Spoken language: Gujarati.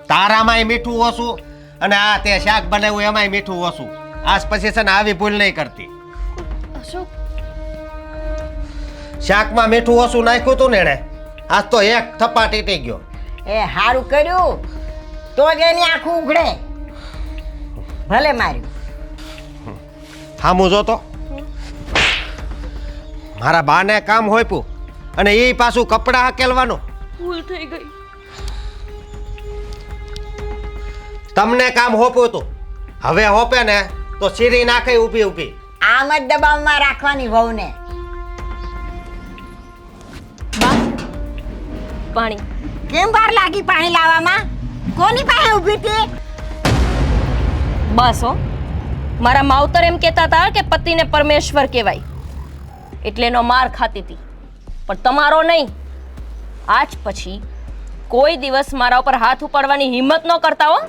તારામાંય મીઠું ઓછું અને આ તે શાક બનાવ્યું એમાંય મીઠું ઓછું. આજ પછી છે ને આવી ભૂલ નહીં કરતી. અશોક, શાકમાં મીઠું ઓછું નાખ્યું હતું ને એણે, આજ તો એક થપ્પા ટીટી ગયો. એ હારું કર્યું તો જ એની આંખું ઉઘડે. ભલે માર્યું. હામું જોતો મારા બાને કામ હોયપું અને એ પાછું કપડાં હકેલવાનું. ભૂલ થઈ ગઈ. તમને કામ હોપ્યું હતું, હવે હોપે ને તો સીરી નાખે ઊભી ઊભી. આમ જ દબાવમાં રાખવાની વહુને. બા, પાણી. કેમ વાર લાગી પાણી લાવવામાં? કોની પાસે ઊભી હતી? બસ હો, મારા માવતર એમ કહેતા હતા કે પતિને પરમેશ્વર કહેવાય, એટલે એનો માર ખાતી હતી, પણ તમારો નહીં. આજ પછી કોઈ દિવસ મારા ઉપર હાથ ઉપાડવાની હિંમત ન કરતા હો.